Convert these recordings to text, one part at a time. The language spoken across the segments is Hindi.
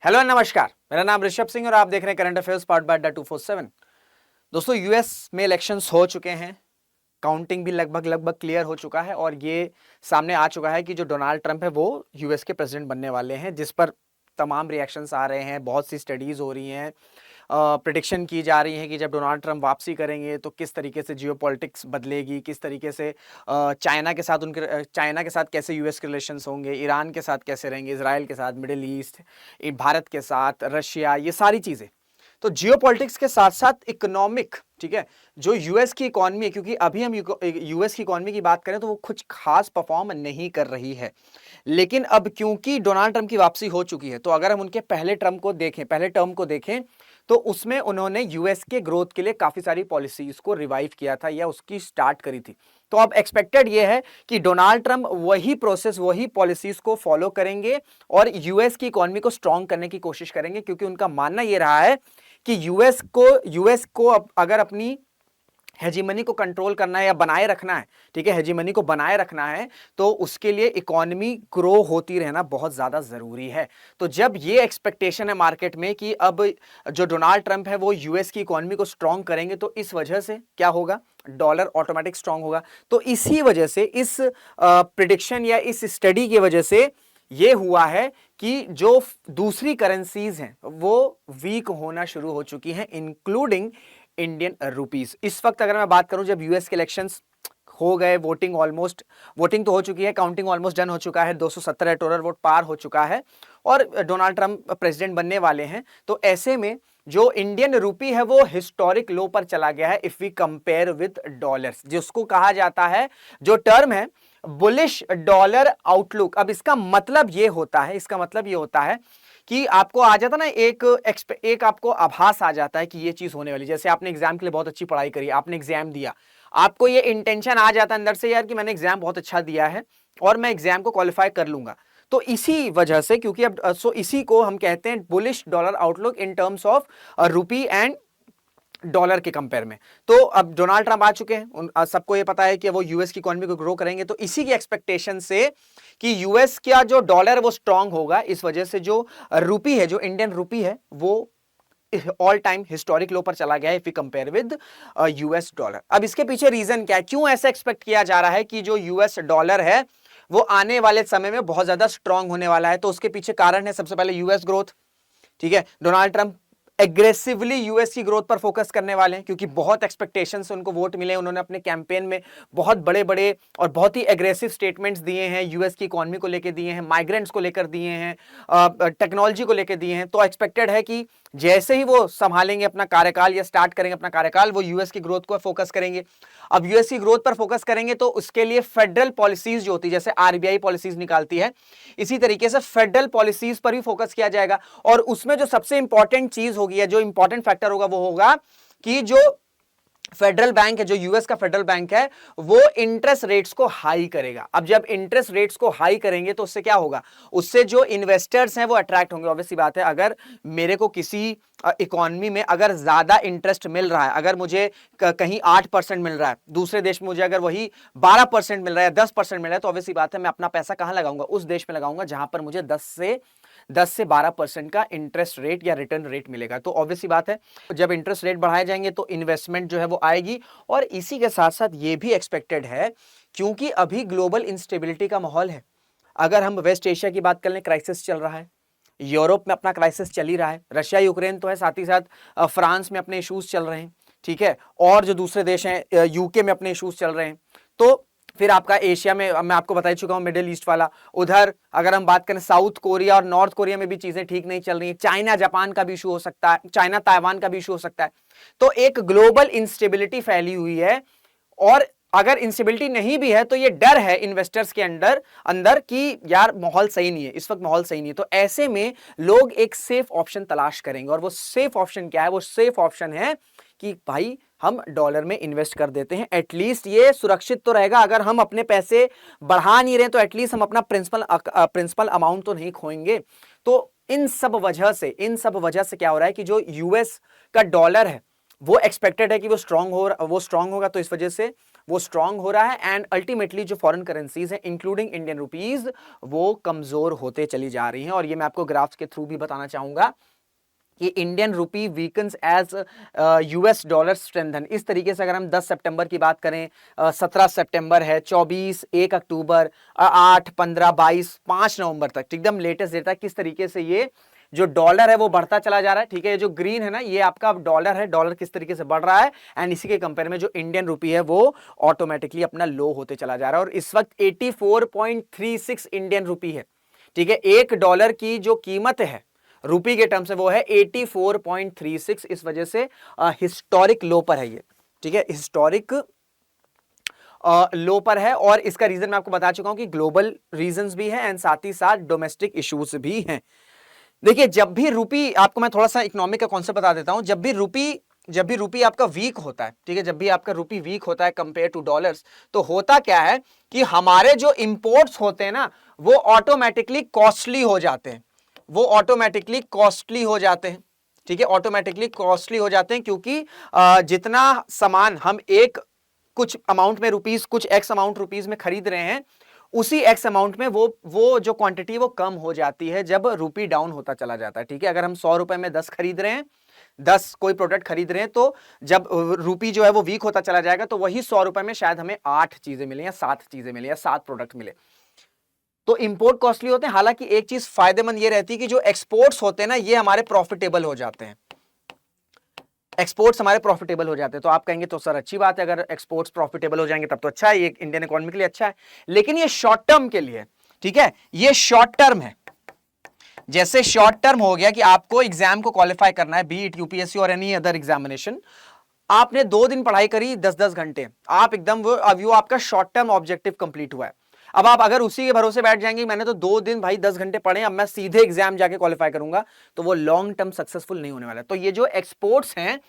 हेलो नमस्कार, मेरा नाम ऋषभ सिंह और आप देख रहे हैं करंट अफेयर्स पार्ट बाय अड्डा 247। दोस्तों, यूएस में इलेक्शंस हो चुके हैं। काउंटिंग भी लगभग क्लियर हो चुका है और ये सामने आ चुका है कि जो डोनाल्ड ट्रंप है वो यूएस के प्रेसिडेंट बनने वाले हैं, जिस पर तमाम रिएक्शंस आ रहे हैं। बहुत सी स्टडीज हो रही हैं, प्रिडिक्शन की जा रही है कि जब डोनाल्ड ट्रंप वापसी करेंगे तो किस तरीके से जियोपॉलिटिक्स बदलेगी, किस तरीके से चाइना के साथ कैसे यूएस के रिलेशंस होंगे, ईरान के साथ कैसे रहेंगे, इसराइल के साथ, मिडिल ईस्ट, भारत के साथ, रशिया, ये सारी चीज़ें। तो जियोपॉलिटिक्स के साथ साथ इकोनॉमिक, ठीक है, जो यूएस की इकोनॉमी है, क्योंकि अभी हम यूएस की इकोनॉमी की बात करें तो वो कुछ खास परफॉर्म नहीं कर रही है। लेकिन अब क्योंकि डोनाल्ड ट्रंप की वापसी हो चुकी है, तो अगर हम उनके पहले टर्म को देखें तो उसमें उन्होंने यूएस के ग्रोथ के लिए काफी सारी पॉलिसीज को रिवाइव किया था या उसकी स्टार्ट करी थी। तो अब एक्सपेक्टेड ये है कि डोनाल्ड ट्रंप वही प्रोसेस, वही पॉलिसीज को फॉलो करेंगे और यूएस की इकोनॉमी को स्ट्रांग करने की कोशिश करेंगे, क्योंकि उनका मानना यह रहा है कि यूएस को अगर अपनी हेजीमनी को कंट्रोल करना है या बनाए रखना है, ठीक है, हेजीमनी को बनाए रखना है, तो उसके लिए इकोनॉमी ग्रो होती रहना बहुत ज्यादा जरूरी है। तो जब ये एक्सपेक्टेशन है मार्केट में कि अब जो डोनाल्ड ट्रंप है वो यूएस की इकोनॉमी को स्ट्रांग करेंगे, तो इस वजह से क्या होगा, डॉलर ऑटोमेटिक स्ट्रांग होगा। तो इसी वजह से इस प्रिडिक्शन या इस स्टडी की वजह से ये हुआ है कि जो दूसरी करेंसीज हैं वो वीक होना शुरू हो चुकी हैं, इंक्लूडिंग इंडियन रुपीस। इस वक्त अगर मैं बात करूं, जब यूएस के इलेक्शंस हो गए, वोटिंग तो हो चुकी है, काउंटिंग ऑलमोस्ट डन हो चुका है, 217 इलेक्टोरल वोट पार हो चुका है और डोनाल्ड ट्रंप प्रेसिडेंट बनने वाले हैं। तो ऐसे में जो इंडियन रूपी है वो हिस्टोरिक लो पर चला गया है if we compare with dollars, जिसको कहा जाता है, जो टर्म है, बुलिश डॉलर आउटलुक। अब इसका मतलब ये होता है कि आपको आ जाता ना एक आपको आभास आ जाता है कि ये चीज होने वाली। जैसे आपने एग्जाम के लिए बहुत अच्छी पढ़ाई करी, आपने एग्जाम दिया, आपको ये इंटेंशन आ जाता है अंदर से, यार, कि मैंने एग्जाम बहुत अच्छा दिया है और मैं एग्जाम को क्वालिफाई कर लूंगा। तो इसी वजह से, क्योंकि अब इसी को हम कहते हैं bullish dollar outlook in terms of rupee and dollar के कंपेयर में। तो अब डोनाल्ड ट्रंप आ चुके हैं, सबको ये पता है कि वो यूएस की इकोनॉमी को ग्रो करेंगे, तो इसी की एक्सपेक्टेशन से कि यूएस का जो डॉलर है वो स्ट्रांग होगा, इस वजह से जो रूपी है, जो इंडियन रूपी है, वो ऑल टाइम हिस्टोरिक लो पर चला गया है if you compare with US dollar. अब इसके पीछे रीजन क्या है, क्यों ऐसा एक्सपेक्ट किया जा रहा है कि जो यूएस डॉलर है वो आने वाले समय में बहुत ज्यादा स्ट्रांग होने वाला है? तो उसके पीछे कारण है सबसे पहले यूएस ग्रोथ, ठीक है। डोनाल्ड ट्रंप एग्रेसिवली यूएस की ग्रोथ पर फोकस करने वाले हैं, क्योंकि बहुत एक्सपेक्टेशन से उनको वोट मिले। उन्होंने अपने कैंपेन में बहुत बड़े बड़े और बहुत ही एग्रेसिव स्टेटमेंट्स दिए हैं, यूएस की इकोनॉमी को लेकर दिए हैं, माइग्रेंट्स को लेकर दिए हैं, टेक्नोलॉजी को लेकर दिए हैं। तो एक्सपेक्टेड है कि जैसे ही वो संभालेंगे अपना कार्यकाल या स्टार्ट करेंगे अपना कार्यकाल, वो यूएस की ग्रोथ को फोकस करेंगे। अब यूएस की ग्रोथ पर फोकस करेंगे तो उसके लिए फेडरल पॉलिसीज जो होती है, जैसे आरबीआई पॉलिसीज निकालती है, इसी तरीके से फेडरल पॉलिसीज पर भी फोकस किया जाएगा। और उसमें जो सबसे इंपॉर्टेंट चीज होगी या जो इंपॉर्टेंट फैक्टर होगा वो होगा कि जो फेडरल बैंक है, जो यूएस का फेडरल बैंक है, वो इंटरेस्ट रेट्स को हाई करेगा। अब जब इंटरेस्ट रेट्स को हाई करेंगे तो उससे क्या होगा, उससे जो इन्वेस्टर्स हैं वो अट्रैक्ट होंगे। ऑब्वियसली बात है, अगर मेरे को किसी इकोनॉमी में अगर ज्यादा इंटरेस्ट मिल रहा है, अगर मुझे कहीं 8% मिल रहा है, दूसरे देश में मुझे अगर वही 12% मिल रहा है, 10% मिल रहा है, तो ऑब्वियसली बात है मैं अपना पैसा कहां लगाऊंगा, उस देश में लगाऊंगा जहां पर मुझे 10 से 12% का इंटरेस्ट रेट या रिटर्न रेट मिलेगा। तो ऑब्वियसली बात है, जब इंटरेस्ट रेट बढ़ाए जाएंगे तो इन्वेस्टमेंट जो है वो आएगी। और इसी के साथ साथ ये भी एक्सपेक्टेड है, क्योंकि अभी ग्लोबल इंस्टेबिलिटी का माहौल है। अगर हम वेस्ट एशिया की बात कर लें, क्राइसिस चल रहा है, यूरोप में अपना क्राइसिस चल ही रहा है, रशिया यूक्रेन तो है, साथ ही साथ फ्रांस में अपने इश्यूज चल रहे हैं, ठीक है, और जो दूसरे देश हैं यूके में अपने इश्यूज चल रहे हैं। तो फिर आपका एशिया में, मैं आपको बता चुका हूं, मिडिल ईस्ट वाला, उधर अगर हम बात करें साउथ कोरिया और नॉर्थ कोरिया में भी चीजें ठीक नहीं चल रही है, चाइना जापान का भी इशू हो सकता है, चाइना ताइवान का भी इशू हो सकता है। तो एक ग्लोबल इंस्टेबिलिटी फैली हुई है, और अगर इंस्टेबिलिटी नहीं भी है तो ये डर है इन्वेस्टर्स के अंदर अंदर कि यार माहौल सही नहीं है, इस वक्त माहौल सही नहीं है। तो ऐसे में लोग एक सेफ ऑप्शन तलाश करेंगे, और वो सेफ ऑप्शन क्या है, वो सेफ ऑप्शन है कि भाई हम डॉलर में इन्वेस्ट कर देते हैं, एटलीस्ट ये सुरक्षित तो रहेगा। अगर हम अपने पैसे बढ़ा नहीं रहे तो एटलीस्ट हम अपना प्रिंसिपल अमाउंट तो नहीं खोएंगे। तो इन सब वजह से क्या हो रहा है कि जो यूएस का डॉलर है वो एक्सपेक्टेड है कि वो स्ट्रांग होगा, तो इस वजह से वो स्ट्रांग हो रहा है एंड अल्टीमेटली जो फॉरेन करेंसीज हैं इंक्लूडिंग इंडियन रुपीज वो कमजोर होते चली जा रही हैं। और ये मैं आपको ग्राफ्स के थ्रू भी बताना चाहूंगा कि Indian rupee weakens as US dollar strengthen. इस तरीके से अगर हम 10 सितंबर की बात करें, 17 सितंबर है, 24, 1 अक्टूबर, 8, 15, 22, 5 नवंबर तक, एकदम लेटेस्ट डेटा किस तरीके से ये जो डॉलर है वो बढ़ता चला जा रहा है। ठीक है, जो ग्रीन है ना ये आपका डॉलर है, डॉलर किस तरीके से बढ़ रहा है एंड इसी के कंपेयर में जो इंडियन रुपी है वो ऑटोमेटिकली अपना लो होते चला जा रहा है। और इस वक्त 84.36 इंडियन रुपी है। ठीक है, $1 की जो कीमत है रुपी के टर्म से वो है 84.36। इस वजह से हिस्टोरिक लो पर है ये। ठीक है, हिस्टोरिक लो पर है और इसका रीजन मैं आपको बता चुका हूं कि ग्लोबल रीजंस भी है एंड साथ ही साथ डोमेस्टिक इश्यूज भी हैं। देखिए, जब भी रुपी, आपको मैं थोड़ा सा इकोनॉमिक का कॉन्सेप्ट बता देता हूं, जब भी रुपी आपका वीक होता है, ठीक है, जब भी आपका रुपी वीक होता है कंपेयर टू डॉलर्स, तो होता क्या है कि हमारे जो इंपोर्ट्स होते हैं ना वो ऑटोमेटिकली कॉस्टली हो जाते हैं, वो ऑटोमेटिकली कॉस्टली हो जाते हैं। ठीक है, ऑटोमेटिकली कॉस्टली हो जाते हैं क्योंकि जितना सामान हम एक कुछ अमाउंट में रुपीस, कुछ एक्स अमाउंट रुपीस में खरीद रहे हैं, उसी एक्स अमाउंट में वो जो क्वांटिटी वो कम हो जाती है जब रुपी डाउन होता चला जाता है। ठीक है, अगर हम 100 रुपए में 10 खरीद रहे हैं, 10 कोई प्रोडक्ट खरीद रहे हैं, तो जब रुपी जो है वो वीक होता चला जाएगा तो वही 100 रुपए में शायद हमें 8 चीजें मिले या 7 चीजें मिले या 7 प्रोडक्ट मिले। तो इंपोर्ट कॉस्टली होते हैं। हालांकि एक चीज फायदेमंद ये रहती है कि जो एक्सपोर्ट्स होते हैं ना ये हमारे प्रॉफिटेबल हो जाते हैं, एक्सपोर्ट्स हमारे प्रॉफिटेबल हो जाते हैं। तो आप कहेंगे तो सर अच्छी बात है, अगर एक्सपोर्ट्स प्रॉफिटेबल हो जाएंगे तब तो अच्छा है, ये इंडियन इकोनॉमी के लिए अच्छा है, लेकिन ये शॉर्ट टर्म के लिए। ठीक है, ये शॉर्ट टर्म है। जैसे शॉर्ट टर्म हो गया कि आपको एग्जाम को क्वालिफाई करना है, बी इट यूपीएससी और एनी अदर एग्जामिनेशन, आपने 2 दिन पढ़ाई करी 10-10 घंटे, आप एकदम वो आपका शॉर्ट टर्म ऑब्जेक्टिव कंप्लीट हुआ है। अब आप अगर उसी के भरोसे बैठ जाएंगे, मैंने तो 2 दिन भाई 10 घंटे पढ़े, अब मैं सीधे एग्जाम जाके क्वालिफाई करूंगा, तो वो लॉन्ग टर्म सक्सेसफुल नहीं होने वाला। तो ये जो एक्सपोर्ट्स हैं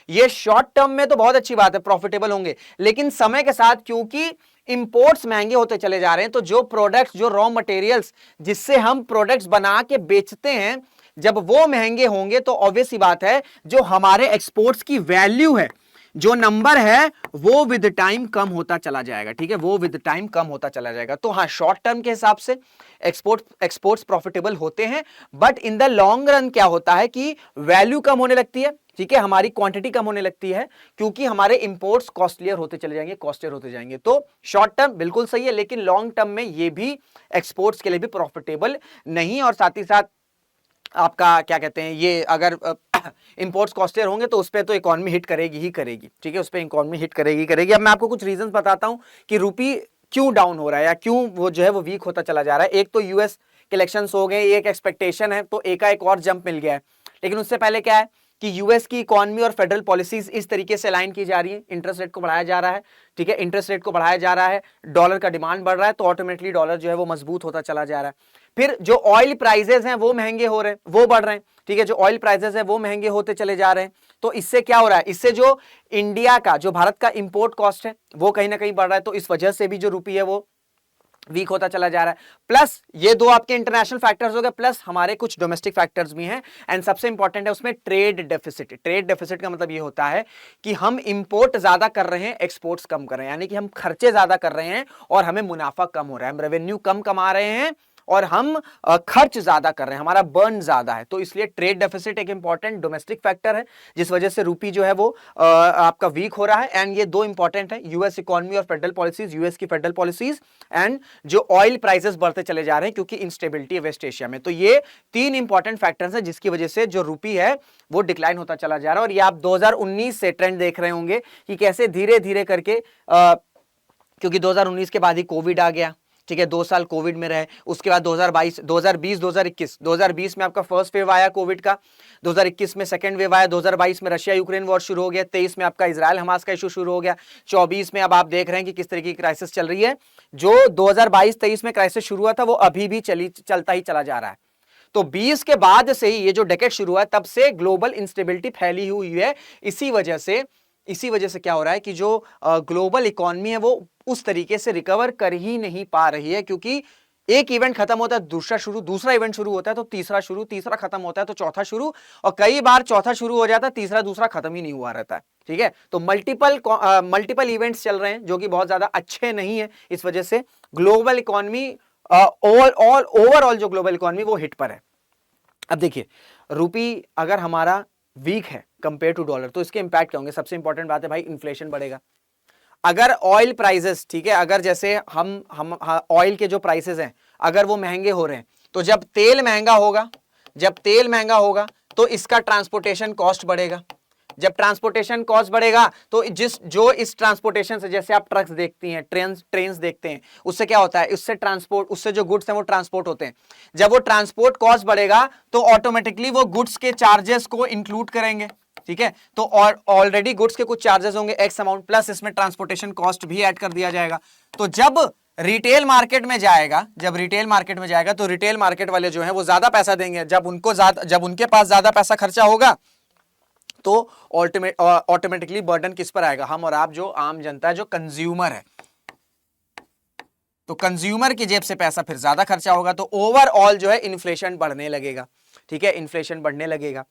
ये शॉर्ट टर्म में तो बहुत अच्छी बात है, प्रॉफिटेबल होंगे, लेकिन समय के साथ क्योंकि इंपोर्ट्स महंगे होते चले जा रहे हैं, तो जो प्रोडक्ट्स, जो रॉ मटेरियल्स जिससे हम प्रोडक्ट्स बना के बेचते हैं, जब वो महंगे होंगे तो ऑब्वियस सी बात है जो हमारे एक्सपोर्ट्स की वैल्यू है, जो नंबर है वो विद टाइम कम होता चला जाएगा। ठीक है, वो विद टाइम कम होता चला जाएगा। तो हाँ, शॉर्ट टर्म के हिसाब से एक्सपोर्ट्स प्रॉफिटेबल होते हैं, but in the long run क्या होता है कि वैल्यू कम होने लगती है। ठीक है, हमारी क्वांटिटी कम होने लगती है क्योंकि हमारे इंपोर्ट्स कॉस्टलियर होते चले जाएंगे, कॉस्टलियर होते जाएंगे। तो शॉर्ट टर्म बिल्कुल सही है, लेकिन लॉन्ग टर्म में ये भी एक्सपोर्ट्स के लिए भी प्रॉफिटेबल नहीं। और साथ ही साथ आपका क्या कहते हैं, ये अगर इंपोर्ट्स कॉस्टलियर होंगे तो उस पर तो इकोनॉमी हिट करेगी ही करेगी। ठीक है, उस पर इकोनॉमी हिट करेगी। अब मैं आपको कुछ रीजंस बताता हूं कि रुपी क्यों डाउन हो रहा है या क्यों वो जो है वो वीक होता चला जा रहा है। एक तो यूएस के इलेक्शंस हो गए, एक एक्सपेक्टेशन है, तो एक और जंप मिल गया है। लेकिन उससे पहले क्या है कि यूएस की इकोनॉमी और फेडरल पॉलिसीज इस तरीके से अलाइन की जा रही है, इंटरेस्ट रेट को बढ़ाया जा रहा है। ठीक है, इंटरेस्ट रेट को बढ़ाया जा रहा है, डॉलर का डिमांड बढ़ रहा है, तो ऑटोमेटिकली डॉलर जो है वो मजबूत होता चला जा रहा है। फिर जो ऑयल प्राइसेस हैं वो महंगे हो रहे हैं, वो बढ़ रहे हैं। ठीक है, जो ऑयल प्राइसेस हैं वो महंगे होते चले जा रहे हैं। तो इससे क्या हो रहा है, इससे जो इंडिया का, जो भारत का इंपोर्ट कॉस्ट है वो कहीं ना कहीं बढ़ रहा है। तो इस वजह से भी जो रुपी है वो वीक होता चला जा रहा है। प्लस ये दो आपके इंटरनेशनल फैक्टर्स हो गए, प्लस हमारे कुछ डोमेस्टिक फैक्टर्स भी हैं। एंड सबसे इंपॉर्टेंट है उसमें ट्रेड डेफिसिट। ट्रेड डेफिसिट का मतलब ये होता है कि हम इंपोर्ट ज्यादा कर रहे हैं, एक्सपोर्ट्स कम कर रहे हैं, यानी कि हम खर्चे ज्यादा कर रहे हैं और हमें मुनाफा कम हो रहा है, हम रेवेन्यू कम कमा रहे हैं और हम खर्च ज्यादा कर रहे हैं, हमारा बर्न ज्यादा है। तो इसलिए ट्रेड डेफिसिट एक इंपॉर्टेंट डोमेस्टिक फैक्टर है जिस वजह से रुपी जो है वो आपका वीक हो रहा है। एंड ये दो इंपॉर्टेंट है, यूएस इकोनॉमी और फेडरल पॉलिसीज, यूएस की फेडरल पॉलिसीज एंड जो ऑयल प्राइसेस बढ़ते चले जा रहे हैं क्योंकि इंस्टेबिलिटी है वेस्ट एशिया में। तो ये 3 इंपॉर्टेंट फैक्टर्स हैं जिसकी वजह से जो रुपी है वो डिक्लाइन होता चला जा रहा है। और ये आप 2019 से ट्रेंड देख रहे होंगे कि कैसे धीरे धीरे करके क्योंकि 2019 के बाद ही कोविड आ गया। ठीक है, 2 साल कोविड में रहे, उसके बाद 2022, 2020, 2021, 2020 में आपका फर्स्ट वेव आया कोविड का, 2021 में सेकंड वेव आया, 2022 में रशिया यूक्रेन वॉर शुरू हो गया, 23 में आपका इजराइल हमास का इशू शुरू हो गया, 24 में अब आप देख रहे हैं कि किस तरीके की क्राइसिस चल रही है। जो 2022-23 में क्राइसिस शुरू हुआ था वो अभी भी चलता ही चला जा रहा है। तो 20 के बाद से ही ये जो डेकेड शुरू हुआ तब से ग्लोबल इंस्टेबिलिटी फैली हुई है। इसी वजह से क्या हो रहा है कि जो ग्लोबल इकोनॉमी है वो उस तरीके से रिकवर कर ही नहीं पा रही है क्योंकि एक इवेंट खत्म होता है दूसरा शुरू, दूसरा इवेंट शुरू होता है तो तीसरा शुरू, तीसरा खत्म होता है तो चौथा शुरू, और कई बार चौथा शुरू हो जाता है तीसरा दूसरा खत्म ही नहीं हुआ रहता है। ठीक है, तो मल्टीपल इवेंट्स चल रहे हैं जो कि बहुत ज्यादा अच्छे नहीं है, इस वजह से ग्लोबल इकोनॉमी ओवरऑल जो ग्लोबल इकोनॉमी वो हिट पर है। अब देखिए, रूपी अगर हमारा वीक है कंपेयर टू डॉलर तो इसके इंपैक्ट क्या होंगे? सबसे इंपॉर्टेंट बात है भाई, इन्फ्लेशन बढ़ेगा। अगर ऑयल प्राइसेस, ठीक है, अगर जैसे हम ऑयल के जो प्राइसेस हैं अगर वो महंगे हो रहे हैं, तो जब तेल महंगा होगा तो इसका ट्रांसपोर्टेशन कॉस्ट बढ़ेगा। जब ट्रांसपोर्टेशन कॉस्ट बढ़ेगा तो इस ट्रांसपोर्टेशन से, जैसे आप ट्रक्स देखती हैं, ट्रेन्स देखते हैं, उससे क्या होता है, उससे जो गुड्स हैं वो ट्रांसपोर्ट होते हैं। जब वो ट्रांसपोर्ट कॉस्ट बढ़ेगा तो ऑटोमेटिकली वो गुड्स के चार्जेस को इंक्लूड करेंगे। ठीक है, तो ऑलरेडी गुड्स के कुछ चार्जेस होंगे एक्स अमाउंट, प्लस इसमें ट्रांसपोर्टेशन कॉस्ट भी ऐड कर दिया जाएगा। तो जब रिटेल मार्केट में जाएगा तो रिटेल मार्केट वाले जो हैं वो ज्यादा पैसा देंगे। जब उनके पास ज्यादा पैसा खर्चा होगा तो ऑटोमेटिकली बर्डन किस पर आएगा? हम और आप, जो आम जनता है, जो कंज्यूमर है। तो कंज्यूमर की जेब से पैसा फिर ज्यादा खर्चा होगा, तो ओवरऑल जो है इन्फ्लेशन बढ़ने लगेगा। ठीक है, इन्फ्लेशन बढ़ने लगेगा।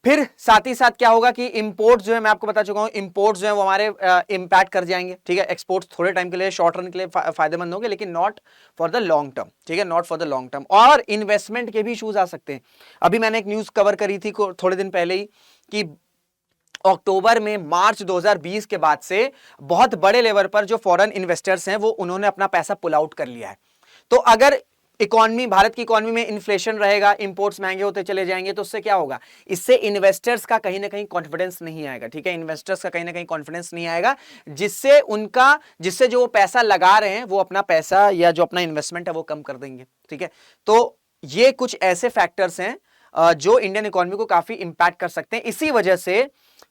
फिर साथ ही साथ क्या होगा कि इंपोर्ट्स जो है, मैं आपको बता चुका हूं, इंपोर्ट्स जो है वो हमारे इंपैक्ट कर जाएंगे। ठीक है, एक्सपोर्ट्स थोड़े टाइम के लिए, शॉर्ट रन के लिए फायदेमंद होंगे, लेकिन not for the long term. ठीक है, not for the long term. और इन्वेस्टमेंट के भी इश्यूज आ सकते हैं। अभी मैंने एक न्यूज कवर करी थी थोड़े दिन पहले ही कि अक्टूबर में मार्च 2020 के बाद से बहुत बड़े लेवल पर जो फॉरेन इन्वेस्टर्स हैं वो उन्होंने अपना पैसा पुल आउट कर लिया है। तो अगर भारत की इकोनॉमी में इन्फ्लेशन रहेगा, इंपोर्ट्स महंगे होते चले जाएंगे, तो उससे क्या होगा? इससे इन्वेस्टर्स का कहीं ना कहीं कॉन्फिडेंस नहीं आएगा। ठीक है, इन्वेस्टर्स का कहीं ना कहीं कॉन्फिडेंस नहीं आएगा, जिससे जो वो पैसा लगा रहे हैं वो अपना पैसा या जो अपना इन्वेस्टमेंट है वो कम कर देंगे। ठीक है, तो ये कुछ ऐसे फैक्टर्स हैं जो इंडियन इकोनॉमी को काफी इंपैक्ट कर सकते हैं। इसी वजह से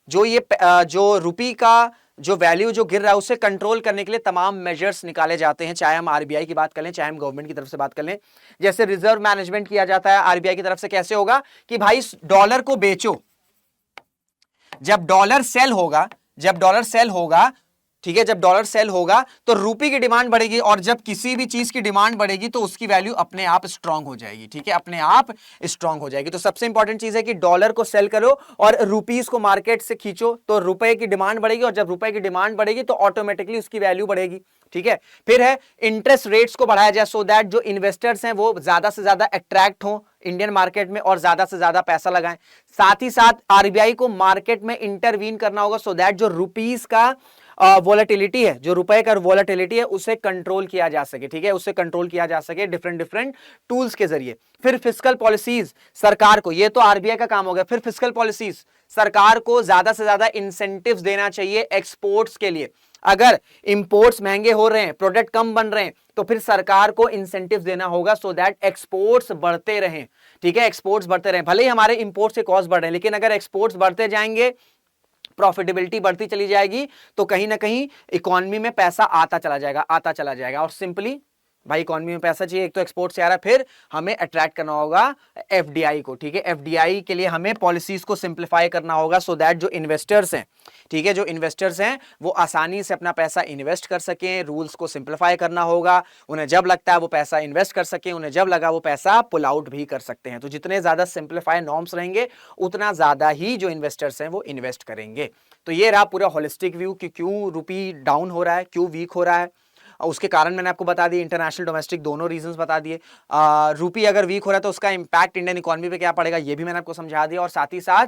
जो रुपी का जो वैल्यू जो गिर रहा है उसे कंट्रोल करने के लिए तमाम मेजर्स निकाले जाते हैं, चाहे हम आरबीआई की बात कर लें, चाहे हम गवर्नमेंट की तरफ से बात कर लें। जैसे रिजर्व मैनेजमेंट किया जाता है आरबीआई की तरफ से, कैसे होगा कि भाई डॉलर को बेचो। जब डॉलर सेल होगा, ठीक है, जब डॉलर सेल होगा तो रुपी की डिमांड बढ़ेगी, और जब किसी भी चीज की डिमांड बढ़ेगी तो उसकी वैल्यू अपने आप स्ट्रांग हो जाएगी। ठीक है, अपने आप स्ट्रांग हो जाएगी। तो सबसे इंपॉर्टेंट चीज है कि डॉलर को सेल करो और रुपीस को मार्केट से खींचो, तो रुपए की डिमांड बढ़ेगी, और जब रुपए की डिमांड बढ़ेगी तो ऑटोमेटिकली उसकी वैल्यू बढ़ेगी। ठीक है, फिर है इंटरेस्ट रेट्स को बढ़ाया जाए, सो दैट जो इन्वेस्टर्स हैं वो ज्यादा से ज्यादा अट्रैक्ट हो इंडियन मार्केट में और ज्यादा से ज्यादा पैसा लगाएं। साथ ही साथ आरबीआई को मार्केट में इंटरवीन करना होगा, सो दैट जो रुपीस का वोलेटिलिटी है, जो रुपए का वोलेटिलिटी है, उसे कंट्रोल किया जा सके। ठीक है, उसे कंट्रोल किया जा सके डिफरेंट टूल्स के जरिए। फिर फिस्कल पॉलिसीज सरकार को, ये तो आरबीआई का काम हो गया। फिर फिस्कल पॉलिसीज, सरकार को ज्यादा से ज्यादा इंसेंटिव्स देना चाहिए एक्सपोर्ट्स के लिए। अगर इंपोर्ट्स महंगे हो रहे हैं, प्रोडक्ट कम बन रहे हैं, तो फिर सरकार को इंसेंटिव देना होगा, सो दैट एक्सपोर्ट्स बढ़ते रहें। ठीक है, एक्सपोर्ट्स बढ़ते रहें। भले ही हमारे इंपोर्ट्स के कॉस्ट बढ़ रहे हैं, लेकिन अगर एक्सपोर्ट्स बढ़ते जाएंगे, प्रॉफिटेबिलिटी बढ़ती चली जाएगी, तो कहीं ना कहीं इकोनॉमी में पैसा आता चला जाएगा। और सिंपली भाई इकोनॉमी में पैसा चाहिए, एक तो एक्सपोर्ट से आ रहा है, फिर हमें अट्रैक्ट करना होगा एफडीआई को। ठीक है, एफडीआई के लिए हमें पॉलिसीज को सिंप्लीफाई करना होगा, सो दैट जो इन्वेस्टर्स हैं, ठीक है, जो इन्वेस्टर्स हैं वो आसानी से अपना पैसा इन्वेस्ट कर सकें। रूल्स को सिंप्लीफाई करना होगा, उन्हें जब लगता है वो पैसा इन्वेस्ट कर सकें, उन्हें जब लगा वो पैसा पुल आउट भी कर सकते हैं। तो जितने ज्यादा सिंप्लीफाई नॉर्म्स रहेंगे उतना ज्यादा ही जो इन्वेस्टर्स हैं वो इन्वेस्ट करेंगे। तो ये रहा पूरा होलिस्टिक व्यू कि क्यों रुपी डाउन हो रहा है, क्यों वीक हो रहा है। उसके कारण मैंने आपको बता दिए, इंटरनेशनल डोमेस्टिक दोनों रीजंस बता दिए। रुपी अगर वीक हो रहा है तो उसका इंपैक्ट इंडियन इकोनॉमी पे क्या पड़ेगा ये भी मैंने आपको समझा दिया, और साथ ही साथ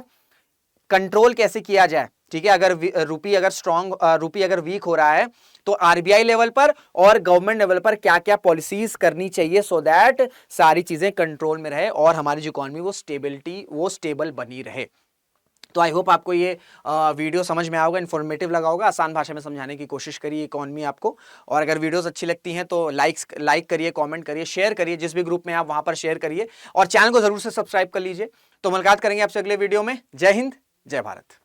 कंट्रोल कैसे किया जाए। ठीक है, अगर रुपी अगर वीक हो रहा है तो आरबीआई लेवल पर और गवर्नमेंट लेवल पर क्या क्या पॉलिसीज करनी चाहिए, सो दैट सारी चीजें कंट्रोल में रहे और हमारी जो इकोनॉमी वो स्टेबल बनी रहे। तो आई होप आपको ये वीडियो समझ में आएगा, इन्फॉर्मेटिव लगा होगा। आसान भाषा में समझाने की कोशिश करिए इकोनॉमी आपको, और अगर वीडियोस अच्छी लगती हैं तो लाइक करिए, कमेंट करिए, शेयर करिए, जिस भी ग्रुप में आप वहां पर शेयर करिए, और चैनल को जरूर से सब्सक्राइब कर लीजिए। तो मुलाकात करेंगे आपसे अगले वीडियो में। जय हिंद, जय भारत।